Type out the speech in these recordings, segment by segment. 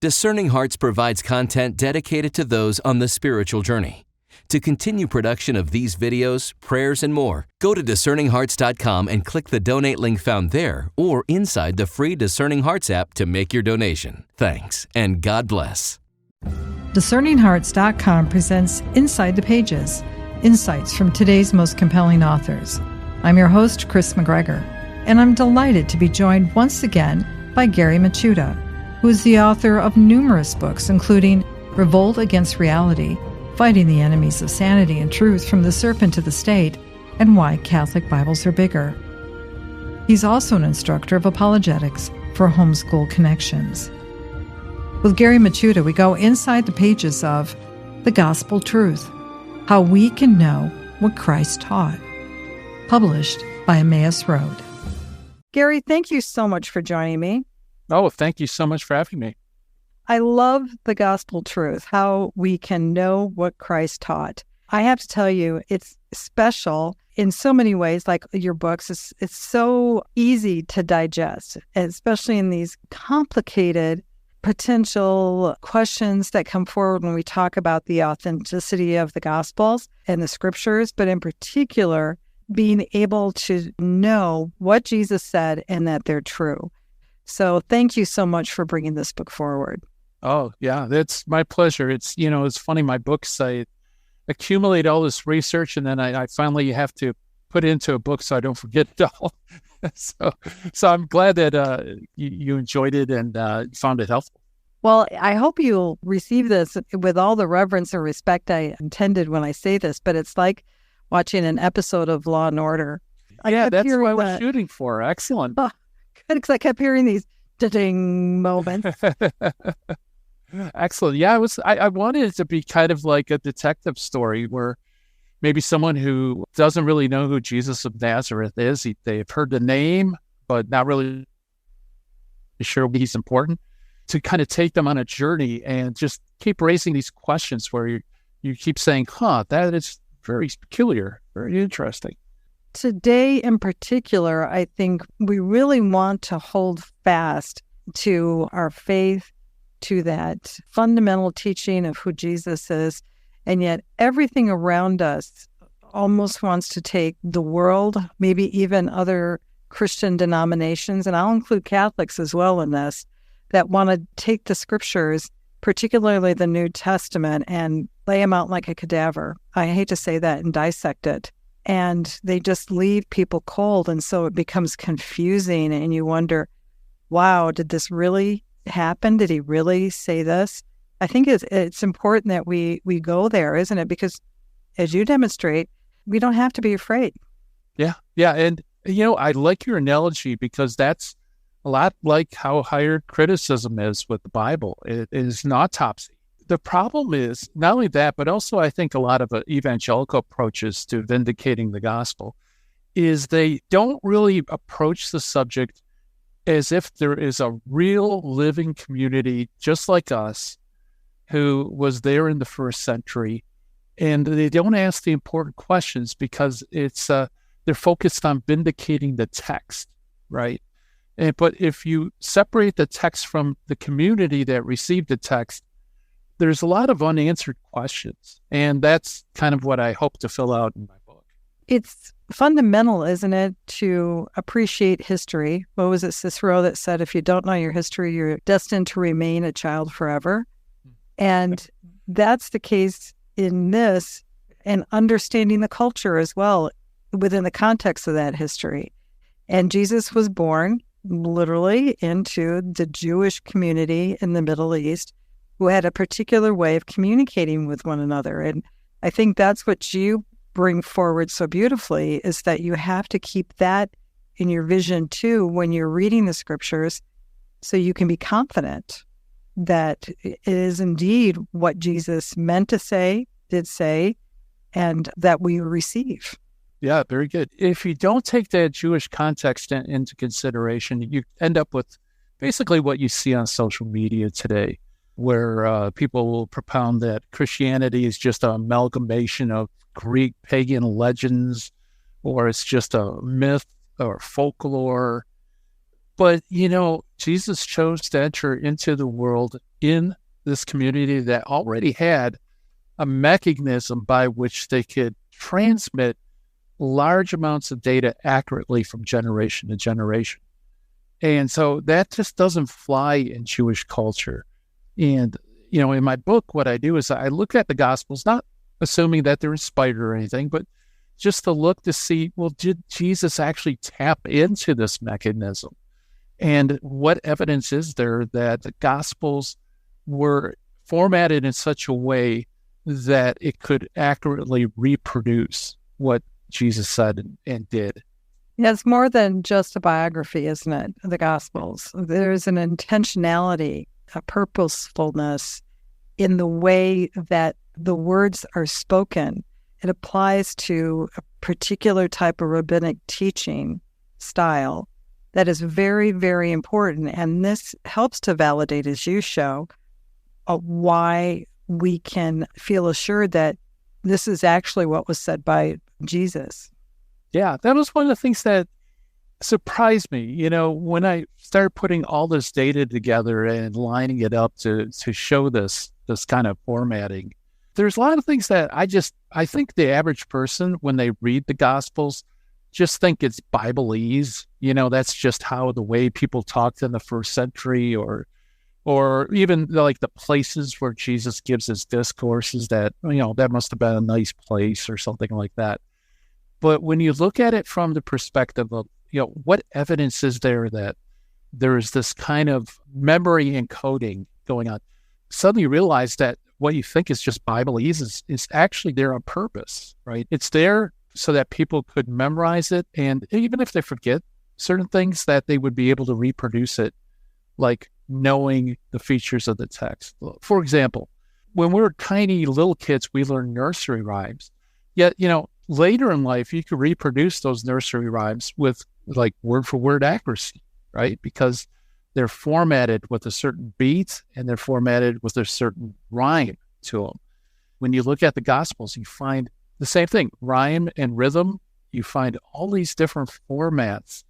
Discerning Hearts provides content dedicated to those on the spiritual journey. To continue production of these videos, prayers, and more, go to discerninghearts.com and click the donate link found there or inside the free Discerning Hearts app to make your donation. Thanks, and God bless. DiscerningHearts.com presents Inside the Pages, insights from today's most compelling authors. I'm your host, Kris McGregor, and I'm delighted to be joined once again by Gary Michuta, who is the author of numerous books, including Revolt Against Reality, Fighting the Enemies of Sanity and Truth from the Serpent to the State, and Why Catholic Bibles Are Bigger. He's also an instructor of apologetics for Homeschool Connections. With Gary Michuta, we go inside the pages of The Gospel Truth, How We Can Know What Christ Taught, published by Emmaus Road. Gary, thank you so much for joining me. Oh, thank you so much for having me. I love The Gospel Truth, How We Can Know What Christ Taught. I have to tell you, it's special in so many ways, like your books. It's so easy to digest, especially in these complicated potential questions that come forward when we talk about the authenticity of the Gospels and the Scriptures, but in particular, being able to know what Jesus said and that they're true. So thank you so much for bringing this book forward. Oh, yeah, that's my pleasure. It's funny, my books, I accumulate all this research and then I finally have to put it into a book so I don't forget it all. So I'm glad that you enjoyed it and found it helpful. Well, I hope you'll receive this with all the reverence and respect I intended when I say this, but it's like watching an episode of Law and Order. Yeah, that's what I was shooting for. Excellent. Oh, good, because I kept hearing these ding moments. Excellent. Yeah, I wanted it to be kind of like a detective story where maybe someone who doesn't really know who Jesus of Nazareth is, they've heard the name, but not really sure he's important, to kind of take them on a journey and just keep raising these questions where you keep saying, that is very peculiar, very interesting. Today in particular, I think we really want to hold fast to our faith, to that fundamental teaching of who Jesus is, and yet everything around us almost wants to take the world, maybe even other Christian denominations, and I'll include Catholics as well in this, that want to take the Scriptures, particularly the New Testament, and lay them out like a cadaver. I hate to say that, and dissect it. And they just leave people cold, and so it becomes confusing, and you wonder, wow, did this really happen? Did he really say this? I think it's important that we go there, isn't it? Because as you demonstrate, we don't have to be afraid. Yeah. And, I like your analogy because that's a lot like how higher criticism is with the Bible. It is an autopsy. The problem is not only that, but also I think a lot of evangelical approaches to vindicating the gospel is they don't really approach the subject as if there is a real living community just like us who was there in the first century, and they don't ask the important questions because it's they're focused on vindicating the text, right? But if you separate the text from the community that received the text, there's a lot of unanswered questions, and that's kind of what I hope to fill out in my book. It's fundamental, isn't it, to appreciate history? What was it, Cicero, that said, if you don't know your history, you're destined to remain a child forever? And that's the case in this, and understanding the culture as well within the context of that history. And Jesus was born literally into the Jewish community in the Middle East who had a particular way of communicating with one another. And I think that's what you bring forward so beautifully, is that you have to keep that in your vision too when you're reading the Scriptures, so you can be confident that it is indeed what Jesus meant to say, did say, and that we receive. Yeah, very good. If you don't take that Jewish context into consideration, you end up with basically what you see on social media today, where people will propound that Christianity is just an amalgamation of Greek pagan legends, or it's just a myth or folklore. But, Jesus chose to enter into the world in this community that already had a mechanism by which they could transmit large amounts of data accurately from generation to generation. And so that just doesn't fly in Jewish culture. And, in my book, what I do is I look at the Gospels, not assuming that they're inspired or anything, but just to look to see, well, did Jesus actually tap into this mechanism? And what evidence is there that the Gospels were formatted in such a way that it could accurately reproduce what Jesus said and did? Yeah, it's more than just a biography, isn't it? The Gospels. There's an intentionality, a purposefulness in the way that the words are spoken. It applies to a particular type of rabbinic teaching style that is very, very important. And this helps to validate, as you show, why we can feel assured that this is actually what was said by Jesus. Yeah, that was one of the things that surprised me. When I started putting all this data together and lining it up to show this kind of formatting, there's a lot of things that I think the average person, when they read the Gospels, just think it's Bibleese. That's just how the way people talked in the first century, or even like the places where Jesus gives his discourses, that, that must have been a nice place or something like that. But when you look at it from the perspective of, what evidence is there that there is this kind of memory encoding going on, suddenly you realize that what you think is just Bibleese is actually there on purpose, right? It's there so that people could memorize it. And even if they forget certain things, that they would be able to reproduce it, like knowing the features of the text. For example, when we were tiny little kids, we learned nursery rhymes. Yet, later in life, you could reproduce those nursery rhymes with like word for word accuracy, right? Because they're formatted with a certain beat and they're formatted with a certain rhyme to them. When you look at the Gospels, you find the same thing, rhyme and rhythm. You find all these different formats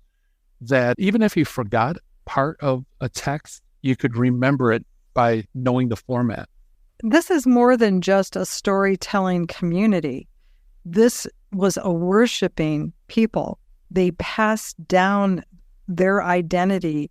that even if you forgot part of a text, you could remember it by knowing the format. This is more than just a storytelling community. This was a worshiping people. They passed down their identity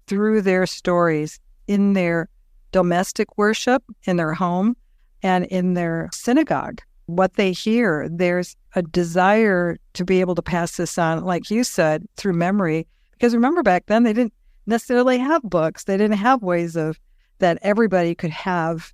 through their stories in their domestic worship, in their home, and in their synagogue. What they hear, there's a desire to be able to pass this on, like you said, through memory. Because remember, back then, they didn't necessarily have books. They didn't have ways of that everybody could have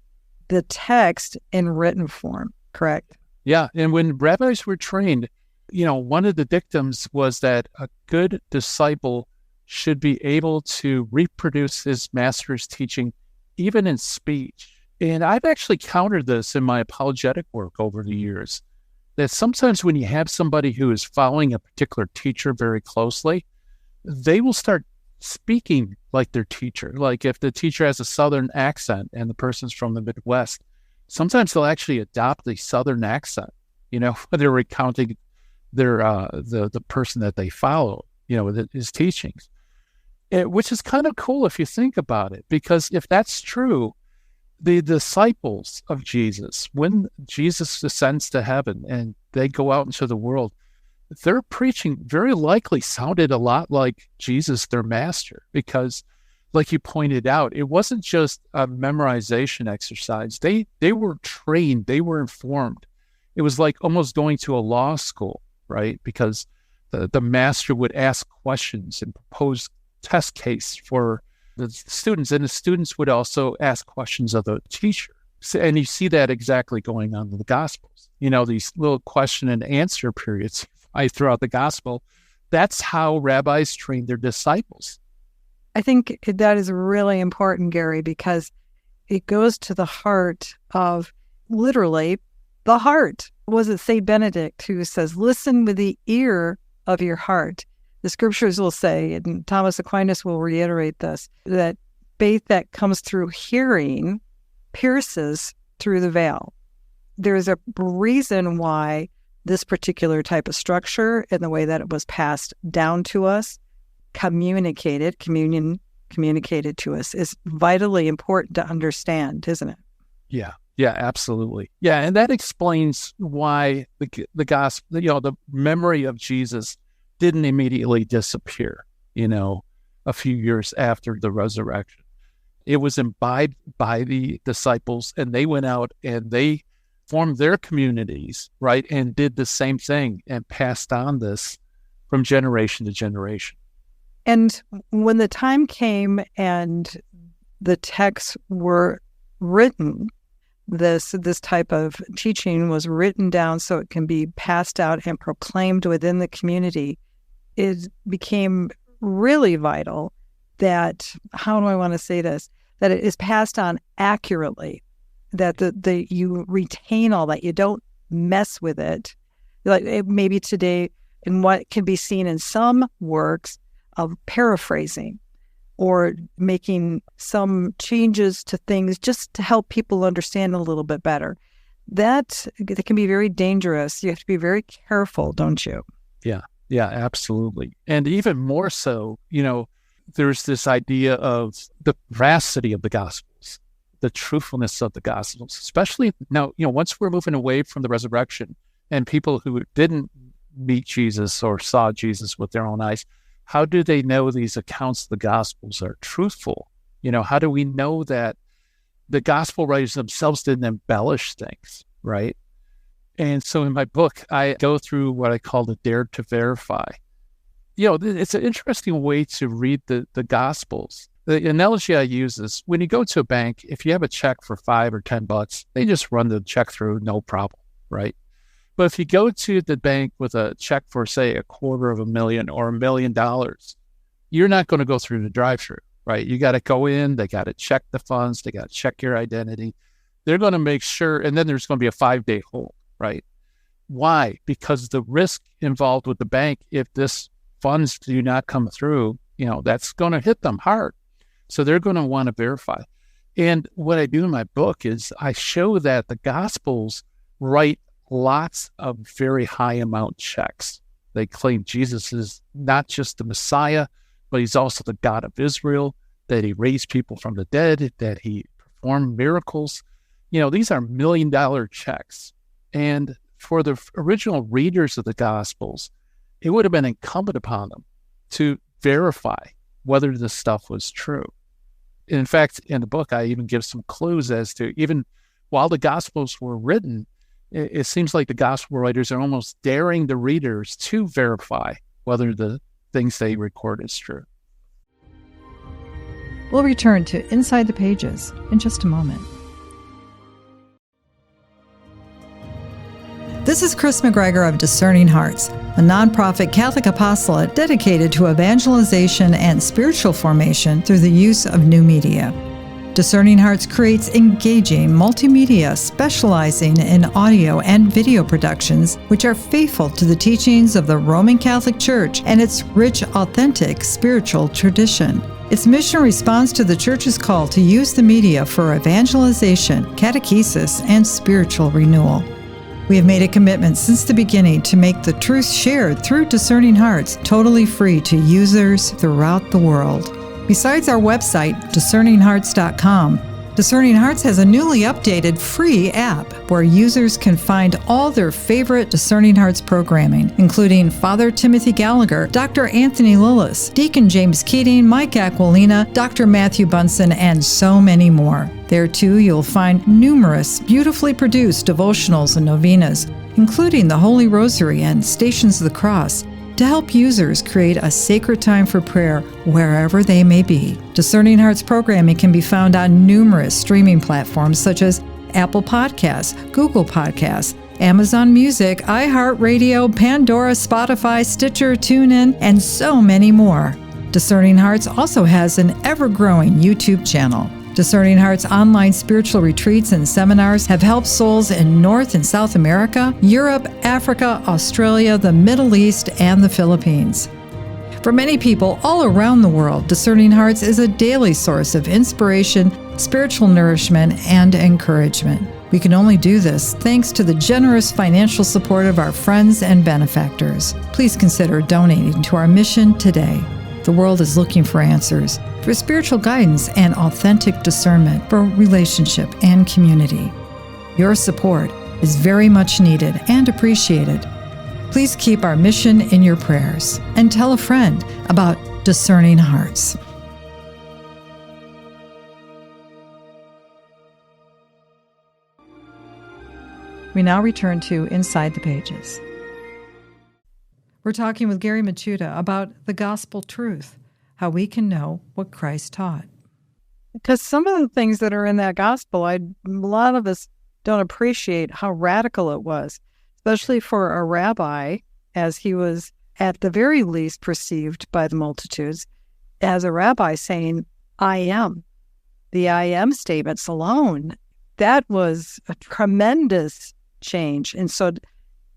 the text in written form, correct? Yeah, and when rabbis were trained, one of the dictums was that a good disciple should be able to reproduce his master's teaching, even in speech. And I've actually countered this in my apologetic work over the years, that sometimes when you have somebody who is following a particular teacher very closely, they will start speaking like their teacher. Like if the teacher has a Southern accent and the person's from the Midwest, sometimes they'll actually adopt the Southern accent, when they're recounting their the person that they follow, his teachings. Which is kind of cool if you think about it, because if that's true, the disciples of Jesus, when Jesus ascends to heaven and they go out into the world, their preaching very likely sounded a lot like Jesus, their master, because like you pointed out, it wasn't just a memorization exercise. They were trained, they were informed. It was like almost going to a law school, right? Because the master would ask questions and propose test case for the students, and the students would also ask questions of the teacher. And you see that exactly going on in the Gospels. These little question and answer periods throughout the Gospel. That's how rabbis trained their disciples. I think that is really important, Gary, because it goes to the heart of, literally, the heart. Was it St. Benedict who says, listen with the ear of your heart? The scriptures will say, and Thomas Aquinas will reiterate this, that faith that comes through hearing pierces through the veil. There's a reason why this particular type of structure and the way that it was passed down to us communicated to us is vitally important to understand, isn't it? Yeah, absolutely. Yeah, and that explains why the gospel, the memory of Jesus didn't immediately disappear, a few years after the resurrection. It was imbibed by the disciples, and they went out and they formed their communities, right, and did the same thing and passed on this from generation to generation. And when the time came and the texts were written, this type of teaching was written down so it can be passed out and proclaimed within the community, it became really vital that, how do I want to say this, that it is passed on accurately, that you retain all that, you don't mess with it. Like maybe today, in what can be seen in some works of paraphrasing or making some changes to things just to help people understand a little bit better. That can be very dangerous. You have to be very careful, don't you? Yeah, absolutely. And even more so, there's this idea of the veracity of the Gospels, the truthfulness of the Gospels, especially now, once we're moving away from the resurrection and people who didn't meet Jesus or saw Jesus with their own eyes, how do they know these accounts of the Gospels are truthful? How do we know that the Gospel writers themselves didn't embellish things, right? And so in my book, I go through what I call the dare to verify. It's an interesting way to read the Gospels. The analogy I use is when you go to a bank, if you have a check for $5 or $10, they just run the check through, no problem, right? But if you go to the bank with a check for, say, $250,000 or $1 million, you're not going to go through the drive-through, right? You got to go in, they got to check the funds, they got to check your identity. They're going to make sure, and then there's going to be a 5-day hold, right? Why? Because the risk involved with the bank, if this funds do not come through, that's going to hit them hard. So they're going to want to verify. And what I do in my book is I show that the Gospels write lots of very high amount checks. They claim Jesus is not just the Messiah, but he's also the God of Israel, that he raised people from the dead, that he performed miracles. These are $1 million checks. And for the original readers of the Gospels, it would have been incumbent upon them to verify whether this stuff was true. In fact, in the book, I even give some clues as to, even while the Gospels were written, it seems like the Gospel writers are almost daring the readers to verify whether the things they record is true. We'll return to Inside the Pages in just a moment. This is Kris McGregor of Discerning Hearts, a nonprofit Catholic apostolate dedicated to evangelization and spiritual formation through the use of new media. Discerning Hearts creates engaging multimedia specializing in audio and video productions, which are faithful to the teachings of the Roman Catholic Church and its rich, authentic spiritual tradition. Its mission responds to the Church's call to use the media for evangelization, catechesis, and spiritual renewal. We have made a commitment since the beginning to make the truth shared through Discerning Hearts totally free to users throughout the world. Besides our website, discerninghearts.com, Discerning Hearts has a newly updated free app where users can find all their favorite Discerning Hearts programming, including Father Timothy Gallagher, Dr. Anthony Lillis, Deacon James Keating, Mike Aquilina, Dr. Matthew Bunson, and so many more. There, too, you'll find numerous beautifully produced devotionals and novenas, including the Holy Rosary and Stations of the Cross, to help users create a sacred time for prayer wherever they may be. Discerning Hearts programming can be found on numerous streaming platforms such as Apple Podcasts, Google Podcasts, Amazon Music, iHeartRadio, Pandora, Spotify, Stitcher, TuneIn, and so many more. Discerning Hearts also has an ever-growing YouTube channel. Discerning Hearts online spiritual retreats and seminars have helped souls in North and South America, Europe, Africa, Australia, the Middle East, and the Philippines. For many people all around the world, Discerning Hearts is a daily source of inspiration, spiritual nourishment, and encouragement. We can only do this thanks to the generous financial support of our friends and benefactors. Please consider donating to our mission today. The world is looking for answers, for spiritual guidance and authentic discernment for relationship and community. Your support is very much needed and appreciated. Please keep our mission in your prayers and tell a friend about Discerning Hearts. We now return to Inside the Pages. We're talking with Gary Michuta about the gospel truth, how we can know what Christ taught. Because some of the things that are in that gospel, a lot of us don't appreciate how radical it was, especially for a rabbi, as he was at the very least perceived by the multitudes as a rabbi saying, I am. The I am statements alone, that was a tremendous change. And so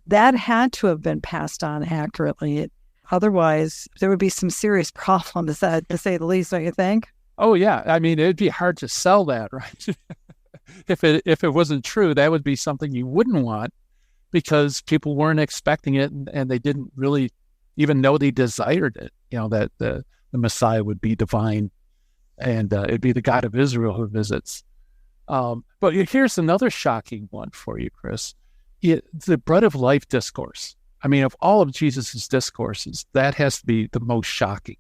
that had to have been passed on accurately. Otherwise, there would be some serious problems, to say the least, don't you think? Oh, yeah. I mean, it'd be hard to sell that, right? If it wasn't true, that would be something you wouldn't want because people weren't expecting it and they didn't really even know they desired it, that the Messiah would be divine and it'd be the God of Israel who visits. But here's another shocking one for you, Kris. The bread of life discourse. I mean, of all of Jesus's discourses, that has to be the most shocking,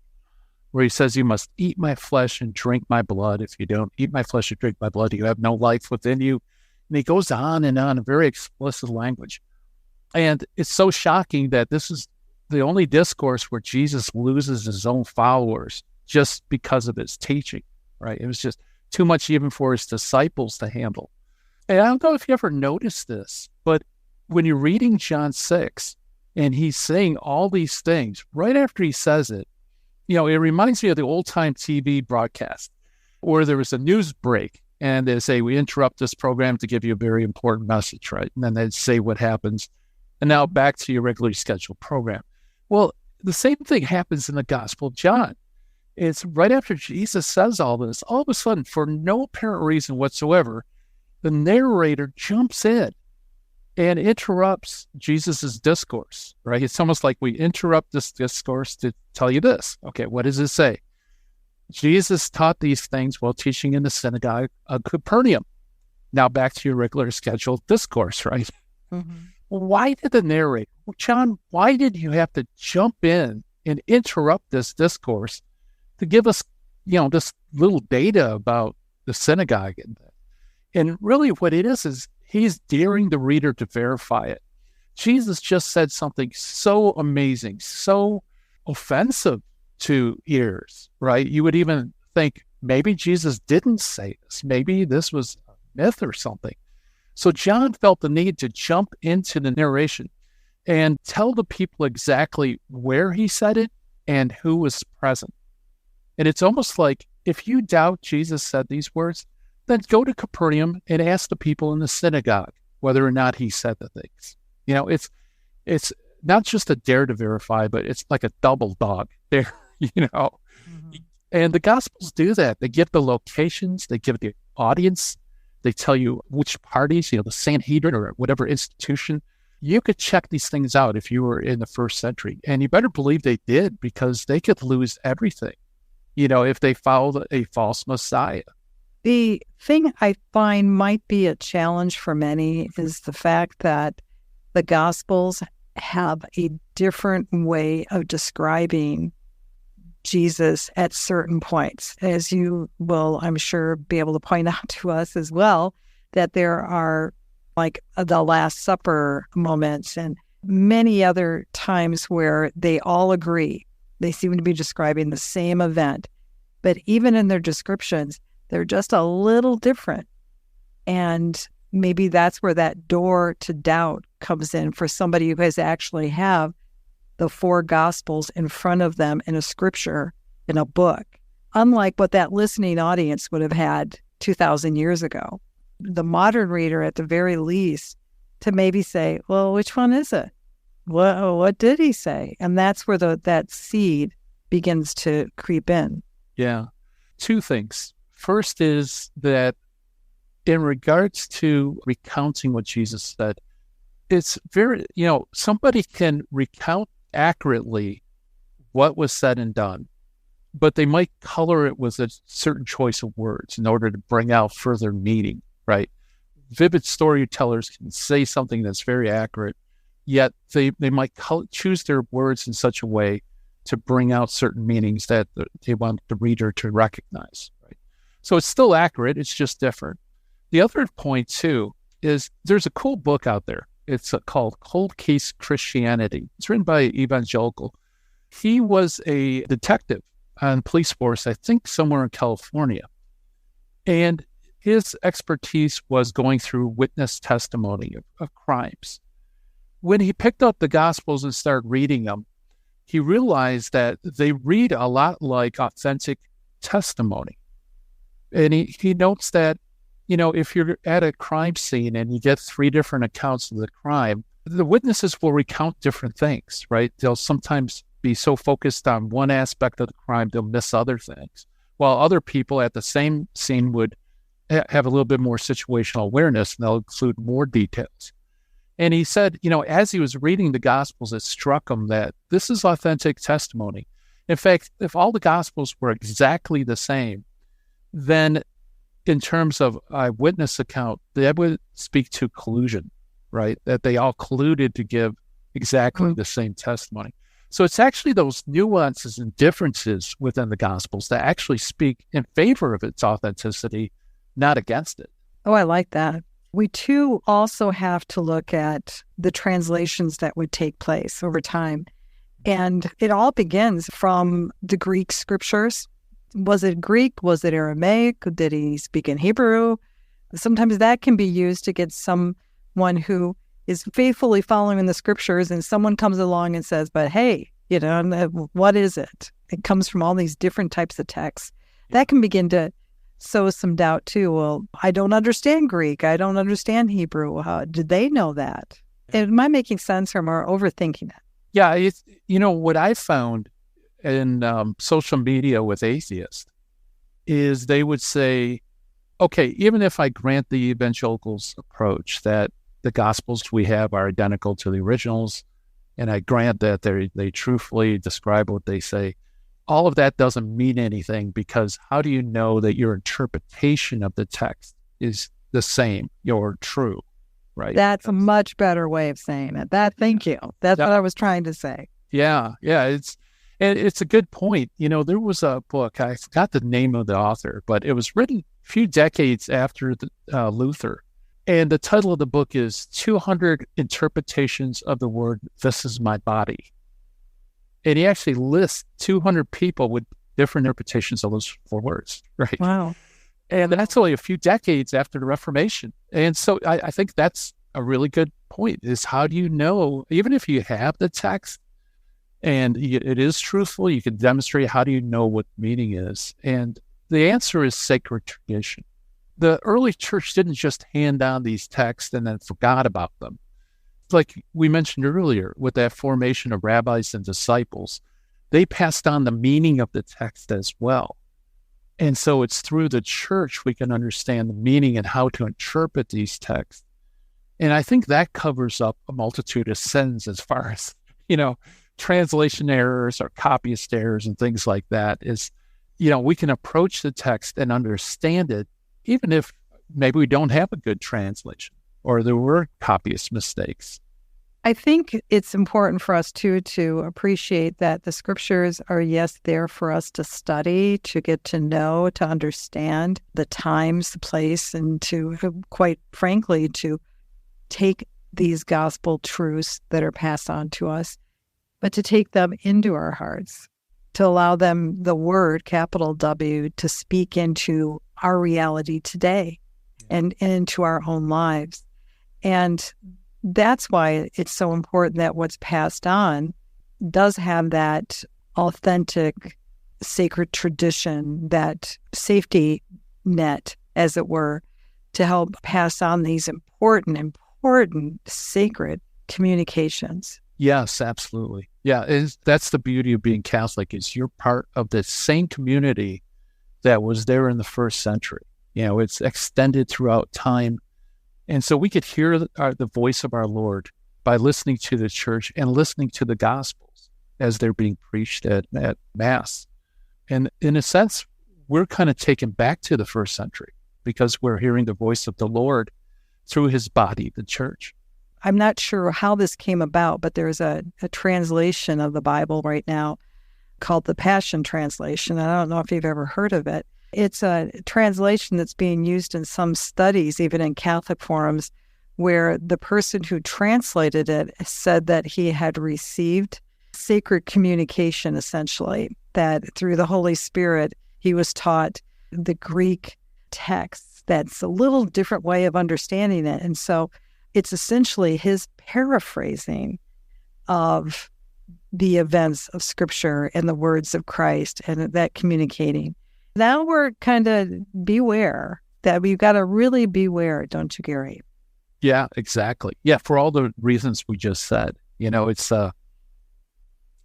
where he says, you must eat my flesh and drink my blood. If you don't eat my flesh and drink my blood, you have no life within you. And he goes on in very explicit language. And it's so shocking that this is the only discourse where Jesus loses his own followers just because of his teaching, right? It was just too much even for his disciples to handle. And I don't know if you ever noticed this, but when you're reading John 6 and he's saying all these things, right after he says it, it reminds me of the old-time TV broadcast where there was a news break and they say, we interrupt this program to give you a very important message, right? And then they'd say what happens. And now back to your regularly scheduled program. Well, the same thing happens in the Gospel of John. It's right after Jesus says all this, all of a sudden, for no apparent reason whatsoever, the narrator jumps in and interrupts Jesus's discourse, right? It's almost like we interrupt this discourse to tell you this. Okay, what does it say? Jesus taught these things while teaching in the synagogue of Capernaum. Now back to your regular scheduled discourse, right? Mm-hmm. Why did the narrator, John, why did you have to jump in and interrupt this discourse to give us, this little data about the synagogue? And really what it is he's daring the reader to verify it. Jesus just said something so amazing, so offensive to ears, right? You would even think maybe Jesus didn't say this. Maybe this was a myth or something. So John felt the need to jump into the narration and tell the people exactly where he said it and who was present. And it's almost like if you doubt Jesus said these words, then go to Capernaum and ask the people in the synagogue whether or not he said the things. It's not just a dare to verify, but it's like a double dog there, Mm-hmm. And the Gospels do that. They give the locations, they give the audience, they tell you which parties, the Sanhedrin or whatever institution. You could check these things out if you were in the first century. And you better believe they did, because they could lose everything, if they followed a false Messiah. The thing I find might be a challenge for many is the fact that the Gospels have a different way of describing Jesus at certain points, as you will, I'm sure, be able to point out to us as well, that there are like the Last Supper moments and many other times where they all agree. They seem to be describing the same event, but even in their descriptions, they're just a little different. And maybe that's where that door to doubt comes in for somebody who has actually have the four Gospels in front of them in a scripture, in a book, unlike what that listening audience would have had 2,000 years ago. The modern reader, at the very least, to maybe say, well, which one is it? What did he say? And that's where that seed begins to creep in. Yeah. Two things. First is that in regards to recounting what Jesus said, it's very, somebody can recount accurately what was said and done, but they might color it with a certain choice of words in order to bring out further meaning, right? Vivid storytellers can say something that's very accurate, yet they might choose their words in such a way to bring out certain meanings that they want the reader to recognize, right? So it's still accurate, it's just different. The other point, too, is there's a cool book out there. It's called Cold Case Christianity. It's written by Evangelical. He was a detective on police force, I think somewhere in California. And his expertise was going through witness testimony of crimes. When he picked up the Gospels and started reading them, he realized that they read a lot like authentic testimony. And he notes that, if you're at a crime scene and you get 3 different accounts of the crime, the witnesses will recount different things, right? They'll sometimes be so focused on one aspect of the crime, they'll miss other things. While other people at the same scene would have a little bit more situational awareness, and they'll include more details. And he said, as he was reading the Gospels, it struck him that this is authentic testimony. In fact, if all the Gospels were exactly the same, then in terms of eyewitness account, that would speak to collusion, right? That they all colluded to give exactly the same testimony. So it's actually those nuances and differences within the Gospels that actually speak in favor of its authenticity, not against it. Oh, I like that. We too also have to look at the translations that would take place over time. And it all begins from the Greek scriptures. Was it Greek? Was it Aramaic? Did he speak in Hebrew? Sometimes that can be used to get someone who is faithfully following the scriptures, and someone comes along and says, but hey, what is it? It comes from all these different types of texts. That can begin to sow some doubt too. Well, I don't understand Greek. I don't understand Hebrew. How did they know that? Am I making sense, or am I overthinking it? Yeah, it's, what I found in social media with atheists is they would say, okay, even if I grant the evangelicals' approach that the Gospels we have are identical to the originals, and I grant that they truthfully describe what they say, all of that doesn't mean anything, because how do you know that your interpretation of the text is the same or true, right? That's a much better way of saying it. Thank you. That's what I was trying to say. Yeah. It's a good point. There was a book, I forgot the name of the author, but it was written a few decades after Luther. And the title of the book is 200 Interpretations of the Word, This is My Body. And he actually lists 200 people with different interpretations of those 4 words, right? Wow. And that's only a few decades after the Reformation. And so I think that's a really good point, is how do you know, even if you have the text and it is truthful, you can demonstrate, how do you know what meaning is? And the answer is sacred tradition. The early church didn't just hand down these texts and then forgot about them. Like we mentioned earlier, with that formation of rabbis and disciples, they passed on the meaning of the text as well. And so it's through the church we can understand the meaning and how to interpret these texts. And I think that covers up a multitude of sins as far as, translation errors or copyist errors and things like that. Is, we can approach the text and understand it, even if maybe we don't have a good translation or there were copyist mistakes. I think it's important for us too to appreciate that the scriptures are, yes, there for us to study, to get to know, to understand the times, the place, and to, quite frankly, to take these gospel truths that are passed on to us, but to take them into our hearts, to allow them, the word, capital W, to speak into our reality today and into our own lives. And that's why it's so important that what's passed on does have that authentic, sacred tradition, that safety net, as it were, to help pass on these important, sacred communications. Yes, absolutely. Yeah, that's the beauty of being Catholic, is you're part of the same community that was there in the first century. It's extended throughout time. And so we could hear the voice of our Lord by listening to the church and listening to the Gospels as they're being preached at Mass. And in a sense, we're kind of taken back to the first century because we're hearing the voice of the Lord through his body, the church. I'm not sure how this came about, but there's a translation of the Bible right now called the Passion Translation. I don't know if you've ever heard of it. It's a translation that's being used in some studies, even in Catholic forums, where the person who translated it said that he had received sacred communication, essentially, that through the Holy Spirit, he was taught the Greek text. That's a little different way of understanding it. And so it's essentially his paraphrasing of the events of Scripture and the words of Christ and that communicating. Now we're kind of beware that we've got to really beware, don't you, Gary? Yeah, exactly. Yeah, for all the reasons we just said. It's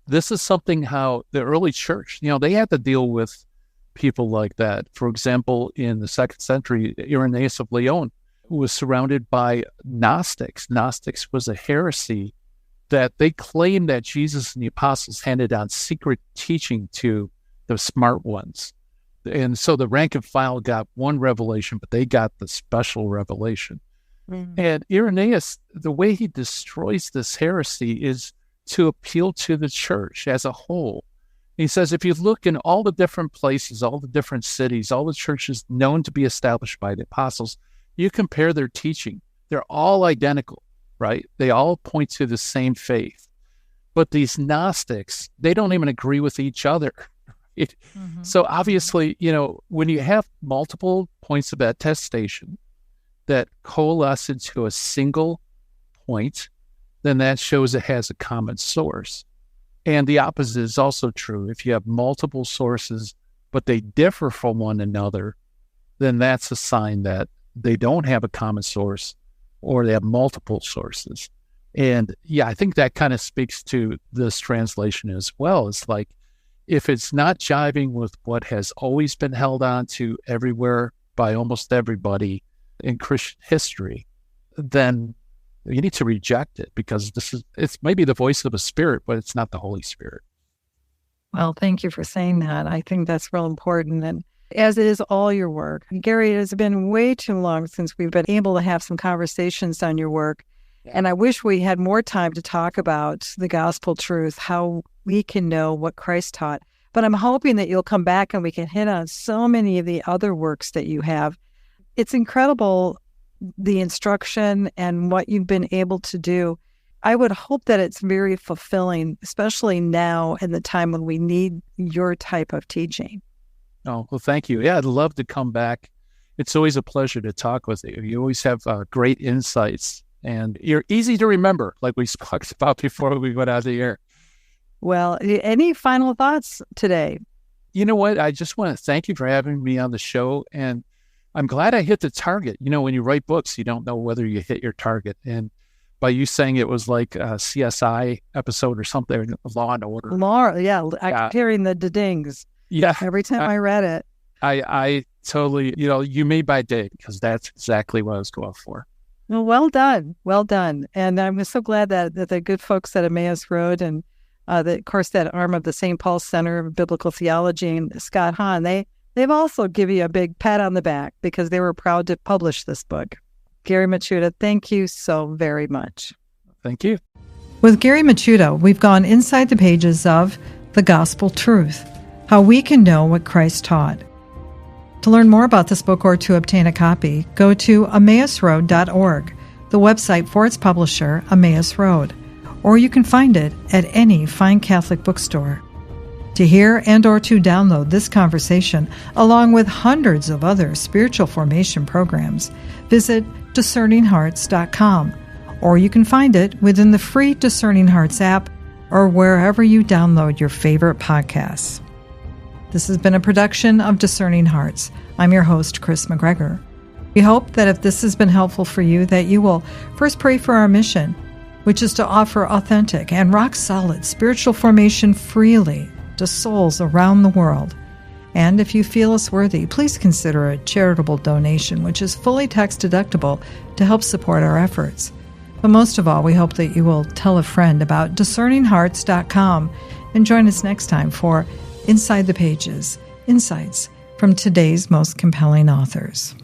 this is something how the early church, they had to deal with people like that. For example, in the 2nd century, Irenaeus of Lyon was surrounded by Gnostics. Gnostics was a heresy that they claimed that Jesus and the apostles handed down secret teaching to the smart ones. And so the rank and file got one revelation, but they got the special revelation. And Irenaeus, the way he destroys this heresy is to appeal to the church as a whole. He says, if you look in all the different places, all the different cities, all the churches known to be established by the apostles, you compare their teaching. They're all identical, right? They all point to the same faith. But these Gnostics, they don't even agree with each other. So obviously, when you have multiple points of attestation that coalesce into a single point, then that shows it has a common source. And the opposite is also true. If you have multiple sources, but they differ from one another, then that's a sign that they don't have a common source or they have multiple sources. And yeah, I think that kind of speaks to this translation as well. It's like, if it's not jiving with what has always been held on to everywhere by almost everybody in Christian history, then you need to reject it because it's maybe the voice of a spirit, but it's not the Holy Spirit. Well, thank you for saying that. I think that's real important. And as it is all your work, Gary, it has been way too long since we've been able to have some conversations on your work. And I wish we had more time to talk about the gospel truth, how we can know what Christ taught. But I'm hoping that you'll come back and we can hit on so many of the other works that you have. It's incredible, the instruction and what you've been able to do. I would hope that it's very fulfilling, especially now in the time when we need your type of teaching. Oh, well, thank you. Yeah, I'd love to come back. It's always a pleasure to talk with you. You always have great insights. And you're easy to remember, like we spoke about before we went out of the air. Well, any final thoughts today? You know what? I just want to thank you for having me on the show. And I'm glad I hit the target. When you write books, you don't know whether you hit your target. And by you saying it was like a CSI episode or something, Law and Order. I kept hearing the dings. Yeah. Every time I read it. I totally, you made my day because that's exactly what I was going for. Well done. Well done. And I'm so glad that the good folks at Emmaus Road and, of course, that arm of the St. Paul Center of Biblical Theology and Scott Hahn, they've also given you a big pat on the back because they were proud to publish this book. Gary Michuta, thank you so very much. Thank you. With Gary Michuta, we've gone inside the pages of The Gospel Truth, How We Can Know What Christ Taught. To learn more about this book or to obtain a copy, go to emmausroad.org, the website for its publisher, Emmaus Road, or you can find it at any fine Catholic bookstore. To hear and or to download this conversation, along with hundreds of other spiritual formation programs, visit discerninghearts.com, or you can find it within the free Discerning Hearts app or wherever you download your favorite podcasts. This has been a production of Discerning Hearts. I'm your host, Kris McGregor. We hope that if this has been helpful for you, that you will first pray for our mission, which is to offer authentic and rock-solid spiritual formation freely to souls around the world. And if you feel us worthy, please consider a charitable donation, which is fully tax-deductible to help support our efforts. But most of all, we hope that you will tell a friend about discerninghearts.com and join us next time for Inside the Pages, insights from today's most compelling authors.